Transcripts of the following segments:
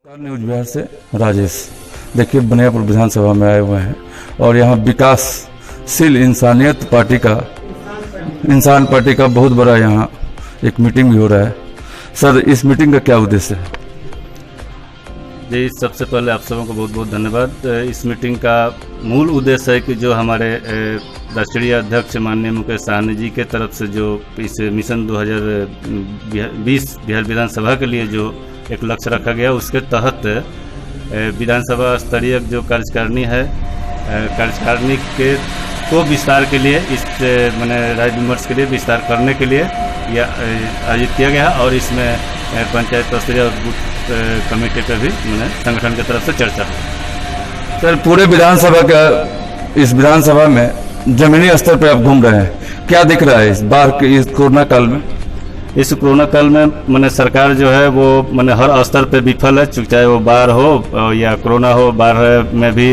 News Bihar से राजेश। देखिए, बनियापुर विधानसभा में आए हुए हैं और यहाँ विकासशील इंसान पार्टी का बहुत बड़ा यहाँ एक मीटिंग भी हो रहा है। सर, इस मीटिंग का क्या उद्देश्य है? जी, सबसे पहले आप सबों को बहुत बहुत धन्यवाद। इस मीटिंग का मूल उद्देश्य है कि जो हमारे राष्ट्रीय अध्यक्ष माननीय मुकेश सहनी जी के तरफ से जो इस मिशन 2020 बिहार विधानसभा के लिए जो एक लक्ष्य रखा गया, उसके तहत विधानसभा स्तरीय जो कार्यकारिणी है, कार्यकारिणी के को विस्तार के लिए इस मैंने राय विमर्श के लिए विस्तार करने के लिए यह आयोजित किया गया और इसमें पंचायत स्तरीय और बूथ कमेटी पर भी मैंने संगठन की तरफ से चर्चा हुई। सर, पूरे इस विधानसभा में जमीनी स्तर पर आप घूम रहे हैं, क्या दिख रहा है इस बार के इस कोरोना काल में? इस कोरोना काल में मैंने सरकार जो है वो मैंने हर स्तर पे विफल है, चाहे वो बाढ़ हो या कोरोना हो। बाढ़ में भी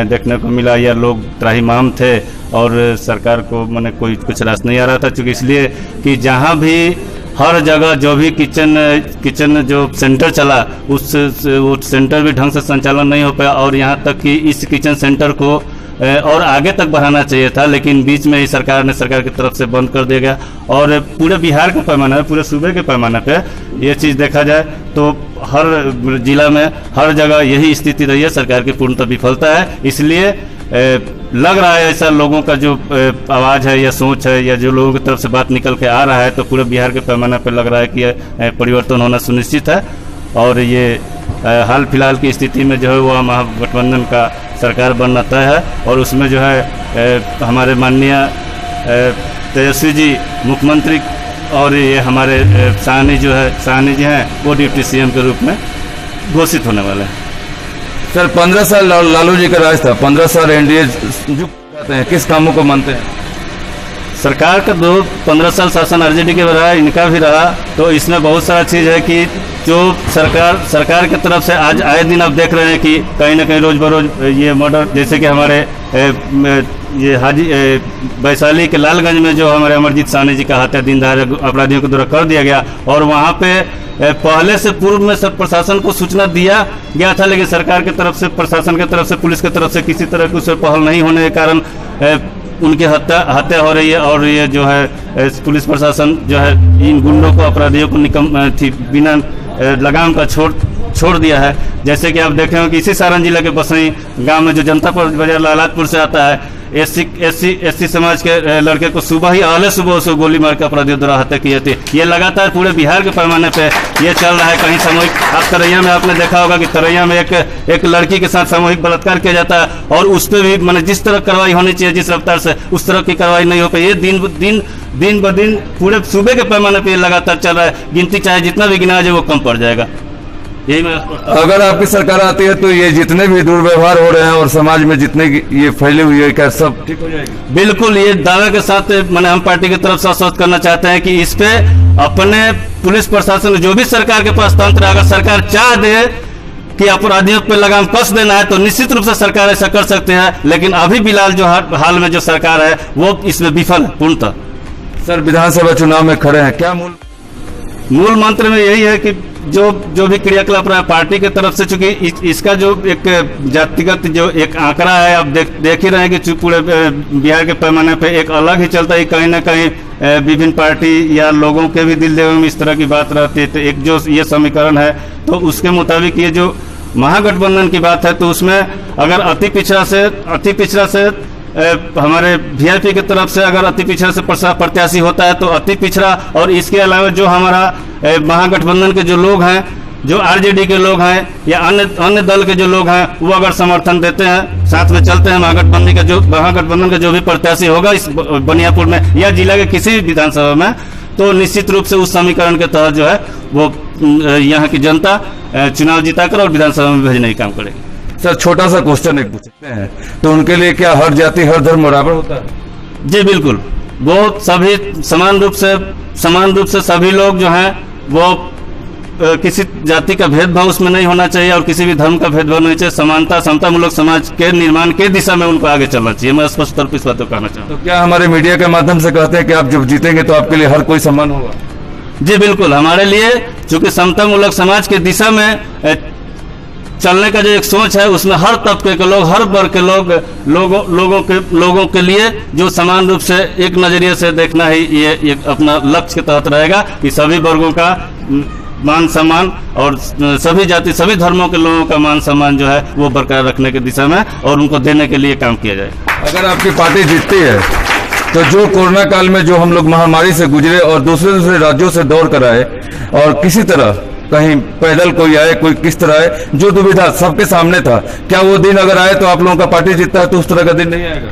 देखने को मिला या लोग त्राहिमाम थे और सरकार को मैंने कुछ रास नहीं आ रहा था, चूँकि इसलिए कि जहाँ भी हर जगह जो भी किचन जो सेंटर चला वो सेंटर भी ढंग से संचालन नहीं हो पाया और यहाँ तक कि इस किचन सेंटर को और आगे तक बढ़ाना चाहिए था, लेकिन बीच में ही सरकार की तरफ से बंद कर दिया गया। और पूरे बिहार के पैमाने पे, पूरे सूबे के पैमाने पे ये चीज़ देखा जाए तो हर जिला में हर जगह यही स्थिति रही है, सरकार की पूर्णतः विफलता है। इसलिए लग रहा है ऐसा लोगों का जो आवाज़ है या सोच है या जो लोगों की तरफ से बात निकल के आ रहा है, तो पूरे बिहार के पैमाने पर लग रहा है कि परिवर्तन होना सुनिश्चित है। और ये हाल फिलहाल की स्थिति में जो है वह महागठबंधन का सरकार बनना तय है और उसमें जो है हमारे माननीय तेजस्वी जी मुख्यमंत्री और ये हमारे सहनी जी हैं वो डिप्टी सीएम के रूप में घोषित होने वाले हैं। सर, 15 साल लालू जी का राज था, 15 साल एनडीए जाते हैं, किस कामों को मानते हैं? सरकार का 15 साल शासन आरजेडी के रहा, इनका भी रहा, तो इसमें बहुत सारा चीज़ है कि जो सरकार की तरफ से आज आए दिन आप देख रहे हैं कि कहीं ना कहीं रोज़ बरोज ये मर्डर, जैसे कि हमारे ये वैशाली के लालगंज में जो हमारे अमरजीत सहनी जी का हत्या दिन दहाड़े अपराधियों के द्वारा कर दिया गया और वहाँ पे पहले से पूर्व में सब प्रशासन को सूचना दिया गया था, लेकिन सरकार की तरफ से, प्रशासन की तरफ से, पुलिस की तरफ से किसी तरह की उस पहल नहीं होने के कारण उनकी हत्या हो रही है। और ये जो है पुलिस प्रशासन जो है इन गुंडों को, अपराधियों को बिना लगाम का छोड़ दिया है। जैसे कि आप देख रहे हो कि इसी सारण जिला के बसई गांव में जो जनता बाजार लालातपुर से आता है, एससी समाज के लड़के को सुबह ही आले सुबह उसको गोली मार के अपराधियों द्वारा हत्या की जाती है। ये लगातार पूरे बिहार के पैमाने पे ये चल रहा है। कहीं सामूहिक, आप तरैया में आपने देखा होगा कि तरैया में एक लड़की के साथ सामूहिक बलात्कार किया जाता है और उस पर भी मैंने जिस तरह कार्रवाई होनी चाहिए, जिस रफ्तार से, उस तरह की कार्रवाई नहीं हो पाई। ये दिन ब दिन पूरे सूबे के पैमाने पर लगातार चल रहा है। गिनती चाहे जितना भी गिना जाए वो कम पड़ जाएगा। यही मैं अगर आपकी सरकार आती है तो ये जितने भी दुर्व्यवहार हो रहे हैं और समाज में जितने ये फैले हुए हैं, क्या सब ठीक हो जाएगी? बिल्कुल, ये दावे के साथ मैंने हम पार्टी की तरफ से आश्वस्त करना चाहते हैं कि इस पे अपने पुलिस प्रशासन, जो भी सरकार के पास तंत्र, अगर सरकार चाह दे कि अपराधियों पे लगाम कस देना है तो निश्चित रूप से सरकार ऐसा कर सकते हैं, लेकिन अभी फिलहाल जो हाल में जो सरकार है वो इसमें विफल है पूर्णतः। सर, विधानसभा चुनाव में खड़े हैं, क्या मूल मंत्र में यही है कि जो भी क्रियाकलाप रहा है पार्टी की तरफ से, चूंकि इसका जो एक जातिगत जो एक आंकड़ा है, आप देख ही रहे हैं कि पूरे बिहार के पैमाने पे एक अलग ही चलता है। कहीं ना कहीं विभिन्न पार्टी या लोगों के भी दिल देव में इस तरह की बात रहती है। तो एक जो ये समीकरण है तो उसके मुताबिक ये जो महागठबंधन की बात है, तो उसमें अगर अति पिछड़ा से हमारे वीआईपी की तरफ से अगर अति पिछड़ा से प्रत्याशी होता है तो अति पिछड़ा, और इसके अलावा जो हमारा महागठबंधन के जो लोग हैं, जो आरजेडी के लोग हैं या अन्य दल के जो लोग हैं, वो अगर समर्थन देते हैं, साथ में चलते हैं महागठबंधन का जो भी प्रत्याशी होगा इस बनियापुर में या जिला के किसी भी विधानसभा में, तो निश्चित रूप से उस समीकरण के तहत जो है वो यहाँ की जनता चुनाव जिताकर और विधानसभा में भेजने का काम करेगी। सर, छोटा सा क्वेश्चन एक पूछते हैं, तो उनके लिए क्या हर जाति हर धर्म बराबर होता है? जी बिल्कुल, वो सभी समान रूप से सभी लोग जो हैं वो किसी जाति का भेदभाव उसमें नहीं होना चाहिए और किसी भी धर्म का भेदभाव नहीं चाहिए। समानता, समतामूलक समाज के निर्माण के दिशा में उनको आगे चलना चाहिए। मैं स्पष्ट तौर पर इस बात को कहना चाहूँ। तो क्या हमारे मीडिया के माध्यम से कहते हैं कि आप जब जीतेंगे तो आपके लिए हर कोई सम्मान होगा? जी बिल्कुल, हमारे लिए चूंकि समतामूलक समाज के दिशा में चलने का जो एक सोच है उसमें हर तबके के लोग, हर वर्ग के लोगों के लिए जो समान रूप से एक नजरिए से देखना ही ये अपना लक्ष्य के तहत रहेगा कि सभी वर्गों का मान सम्मान और सभी जाति सभी धर्मों के लोगों का मान सम्मान जो है वो बरकरार रखने की दिशा में और उनको देने के लिए काम किया जाए। अगर आपकी पार्टी जीतती है तो जो कोरोना काल में जो हम लोग महामारी से गुजरे और दूसरे राज्यों से दौड़ कर आए और किसी तरह कहीं पैदल कोई आए, कोई किस तरह आए, जो दुविधा सबके सामने था, क्या वो दिन अगर आए तो आप लोगों का पार्टी जीतता है तो उस तरह का दिन नहीं आएगा?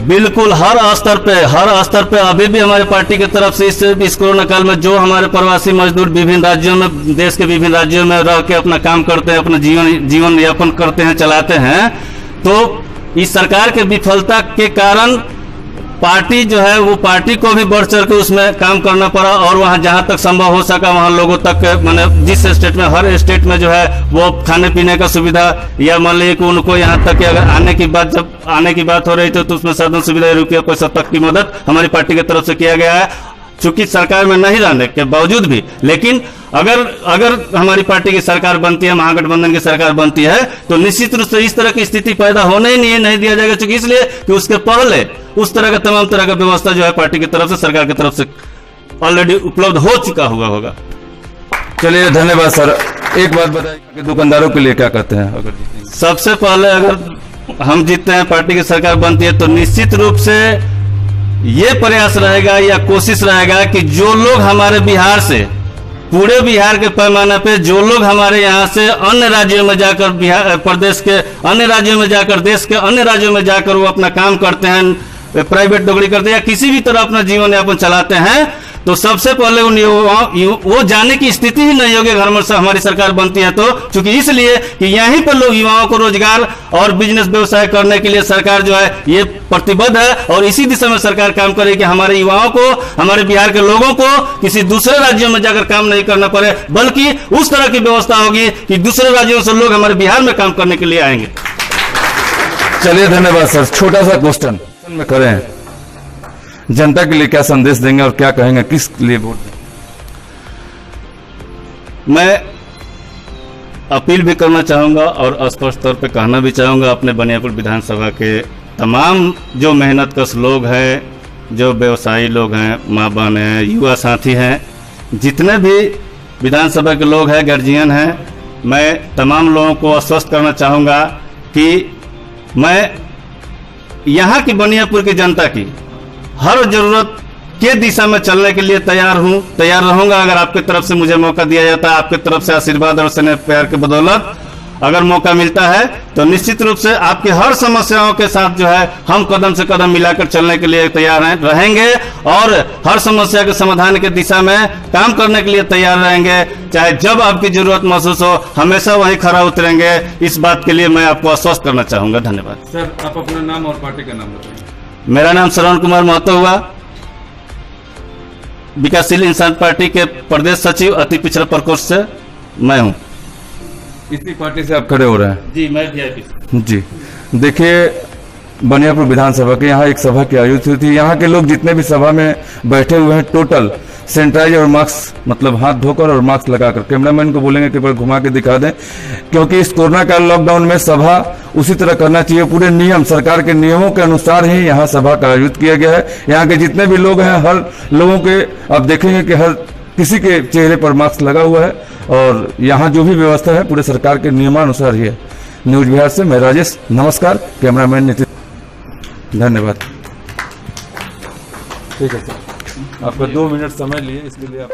बिल्कुल हर स्तर पे अभी भी हमारी पार्टी की तरफ से इस कोरोना काल में जो हमारे प्रवासी मजदूर विभिन्न राज्यों में, देश के विभिन्न राज्यों में रह के अपना काम करते हैं, अपना जीवन यापन करते हैं, चलाते हैं, तो इस सरकार के विफलता के कारण पार्टी जो है वो पार्टी को भी बढ़ चढ़ के उसमें काम करना पड़ा और वहाँ जहाँ तक संभव हो सका वहाँ लोगों तक मैंने जिस स्टेट में, हर स्टेट में जो है वो खाने पीने का सुविधा या मान लीजिए कि उनको यहाँ तक कि अगर जब आने की बात हो रही थी तो उसमें साधन सुविधा रुपया पैसा तक की मदद हमारी पार्टी की तरफ से किया गया है। चूंकि सरकार में नहीं रहने के बावजूद भी, लेकिन अगर हमारी पार्टी की सरकार बनती है, महागठबंधन की सरकार बनती है, तो निश्चित रूप से इस तरह की स्थिति पैदा होने ही नहीं दिया जाएगा। चूंकि इसलिए कि उसके पहले उस तरह का तमाम तरह का व्यवस्था जो है पार्टी की तरफ से, सरकार की तरफ से ऑलरेडी उपलब्ध हो चुका होगा। चलिए धन्यवाद सर। एक बात बताइए कि दुकानदारों के लिए क्या कहते हैं अगर जीतेंगे? सबसे पहले अगर हम जीतते हैं, पार्टी की सरकार बनती है, तो निश्चित रूप से ये प्रयास रहेगा या कोशिश रहेगा कि जो लोग हमारे बिहार से, पूरे बिहार के पैमाने पे जो लोग हमारे यहाँ से अन्य राज्यों में जाकर, बिहार प्रदेश के अन्य राज्यों में जाकर, देश के अन्य राज्यों में जाकर वो अपना काम करते हैं, प्राइवेट नौकरी करते हैं या किसी भी तरह अपना जीवन यापन चलाते हैं, तो सबसे पहले उन वो जाने की स्थिति ही नहीं होगी घर में से हमारी सरकार बनती है। तो चूंकि इसलिए कि यहीं पर लोग युवाओं को रोजगार और बिजनेस व्यवसाय करने के लिए सरकार जो है ये प्रतिबद्ध है और इसी दिशा में सरकार काम करेगी कि हमारे युवाओं को, हमारे बिहार के लोगों को किसी दूसरे राज्यों में जाकर काम नहीं करना पड़े, बल्कि उस तरह की व्यवस्था होगी कि दूसरे राज्यों से लोग हमारे बिहार में काम करने के लिए आएंगे। चलिए धन्यवाद सर। छोटा सा क्वेश्चन में करें, जनता के लिए क्या संदेश देंगे और क्या कहेंगे, किस लिए वोट देंगे? मैं अपील भी करना चाहूंगा और स्पष्ट तौर पे कहना भी चाहूंगा अपने बनियापुर विधानसभा के तमाम जो मेहनतकश लोग हैं, जो व्यवसायी लोग हैं, माँ बहन हैं, युवा साथी हैं, जितने भी विधानसभा के लोग हैं, गार्जियन हैं, मैं तमाम लोगों को आश्वस्त करना चाहूंगा कि मैं यहाँ की बनियापुर की जनता की हर जरूरत के दिशा में चलने के लिए तैयार रहूंगा। अगर आपके तरफ से मुझे मौका दिया जाता है, आपके तरफ से आशीर्वाद और स्नेह प्यार के बदौलत अगर मौका मिलता है, तो निश्चित रूप से आपकी हर समस्याओं के साथ जो है हम कदम से कदम मिलाकर चलने के लिए तैयार रहेंगे और हर समस्या के समाधान के दिशा में काम करने के लिए तैयार रहेंगे। चाहे जब आपकी जरूरत महसूस हो, हमेशा वहीं खरा उतरेंगे। इस बात के लिए मैं आपको आश्वस्त करना चाहूंगा। धन्यवाद सर। आप अपना नाम और पार्टी का नाम बताइए। मेरा नाम श्रवण कुमार महतो हुआ, विकासशील इंसान पार्टी के प्रदेश सचिव अति पिछड़ा प्रकोष्ठ से मैं हूं। इसी पार्टी से आप खड़े हो रहे हैं? जी, मैं VIP। जी देखिए, बनियापुर विधानसभा के यहाँ एक सभा की आयोजित हुई थी। यहाँ के लोग जितने भी सभा में बैठे हुए हैं टोटल सैनिटाइजर और मास्क, मतलब हाथ धोकर और मास्क लगाकर, कैमरामैन को बोलेंगे कि घुमा के दिखा दें, क्योंकि इस कोरोना काल लॉकडाउन में सभा उसी तरह करना चाहिए। पूरे नियम, सरकार के नियमों के अनुसार ही यहाँ सभा का आयोजित किया गया है। यहाँ के जितने भी लोग हैं, हर लोगों के आप देखेंगे कि हर किसी के चेहरे पर मास्क लगा हुआ है और यहाँ जो भी व्यवस्था है पूरे सरकार के नियमानुसार ही है। न्यूज बिहार से मैं राजेश, नमस्कार। कैमरामैन नितिन, धन्यवाद। ठीक है सर, आपका 2 मिनट समय लिए इसके लिए आप